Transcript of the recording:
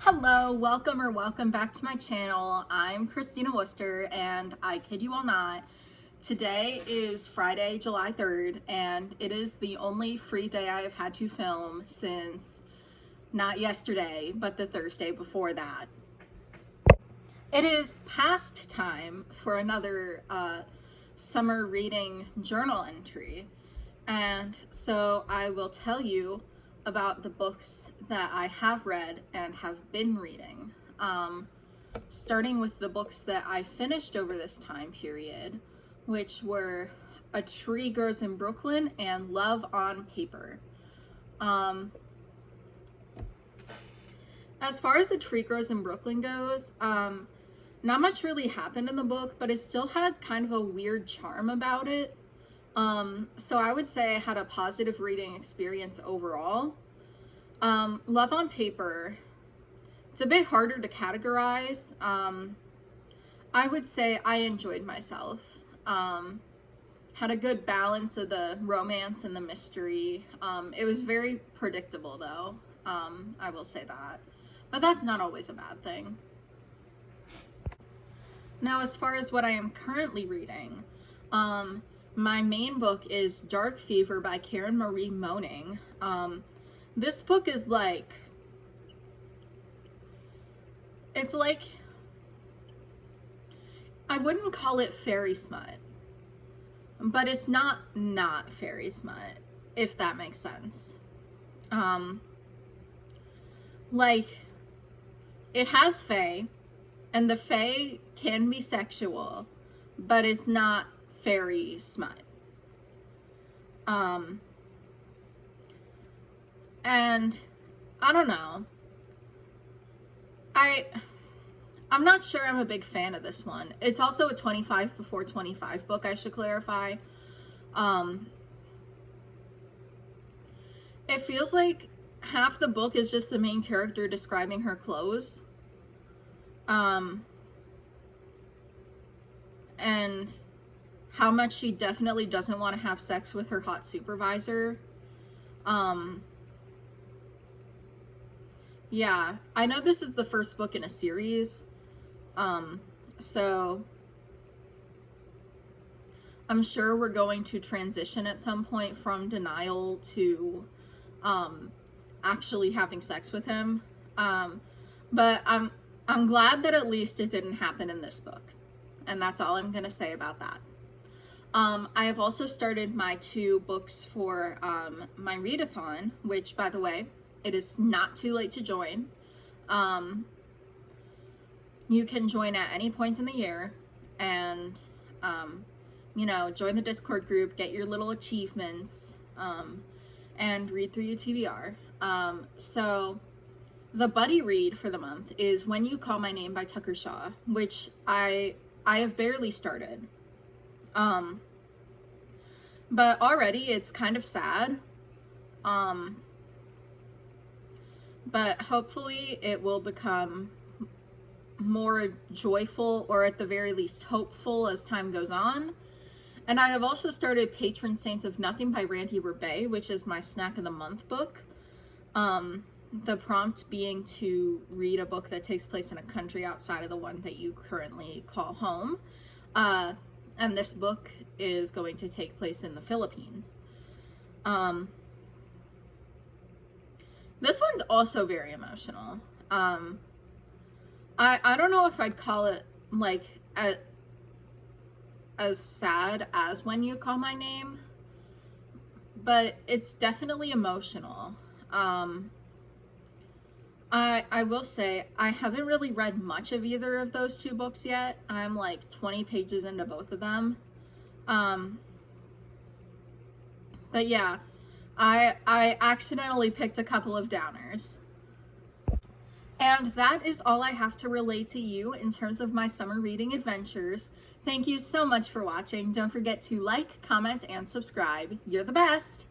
Hello, welcome back to my channel. I'm Christina Worcester, and I kid you all not, today is Friday, July 3rd, and it is the only free day I have had to film since not yesterday, but the Thursday before that. It is past time for another summer reading journal entry, and so I will tell you about the books that I have read and have been reading. Starting with the books that I finished over this time period, which were A Tree Grows in Brooklyn and Love on Paper. As far as A Tree Grows in Brooklyn goes, not much really happened in the book, but it still had kind of a weird charm about it. So I would say I had a positive reading experience overall. Love on Paper, it's a bit harder to categorize. I would say I enjoyed myself. Had a good balance of the romance and the mystery. It was very predictable though, I will say that. But that's not always a bad thing. Now, as far as what I am currently reading, my main book is Dark Fever by Karen Marie Moning. This book is like, it's like, I wouldn't call it fairy smut, but it's not fairy smut, if that makes sense. Like, it has fae, and the fae can be sexual, but it's not fairy smut. And I don't know. I'm not sure I'm a big fan of this one. It's also a 25 before 25 book, I should clarify. It feels like half the book is just the main character describing her clothes. And how much she definitely doesn't want to have sex with her hot supervisor. Yeah, I know this is the first book in a series, so I'm sure we're going to transition at some point from denial to actually having sex with him. But I'm glad that at least it didn't happen in this book, and that's all I'm gonna say about that. I have also started my 2 books for my readathon, which, by the way, it is not too late to join. You can join at any point in the year and, you know, join the Discord group, get your little achievements, and read through your TBR. So the buddy read for the month is When You Call My Name by Tucker Shaw, which I have barely started. But already it's kind of sad. But hopefully it will become more joyful, or at the very least hopeful, as time goes on. And I have also started Patron Saints of Nothing by Randy Rebay, which is my snack of the month book. The prompt being to read a book that takes place in a country outside of the one that you currently call home. And this book is going to take place in the Philippines. This one's also very emotional. I don't know if I'd call it like as sad as When You Call My Name, but it's definitely emotional. I will say I haven't really read much of either of those 2 books yet. I'm like 20 pages into both of them. But yeah, I accidentally picked a couple of downers. And that is all I have to relay to you in terms of my summer reading adventures. Thank you so much for watching. Don't forget to like, comment, and subscribe. You're the best!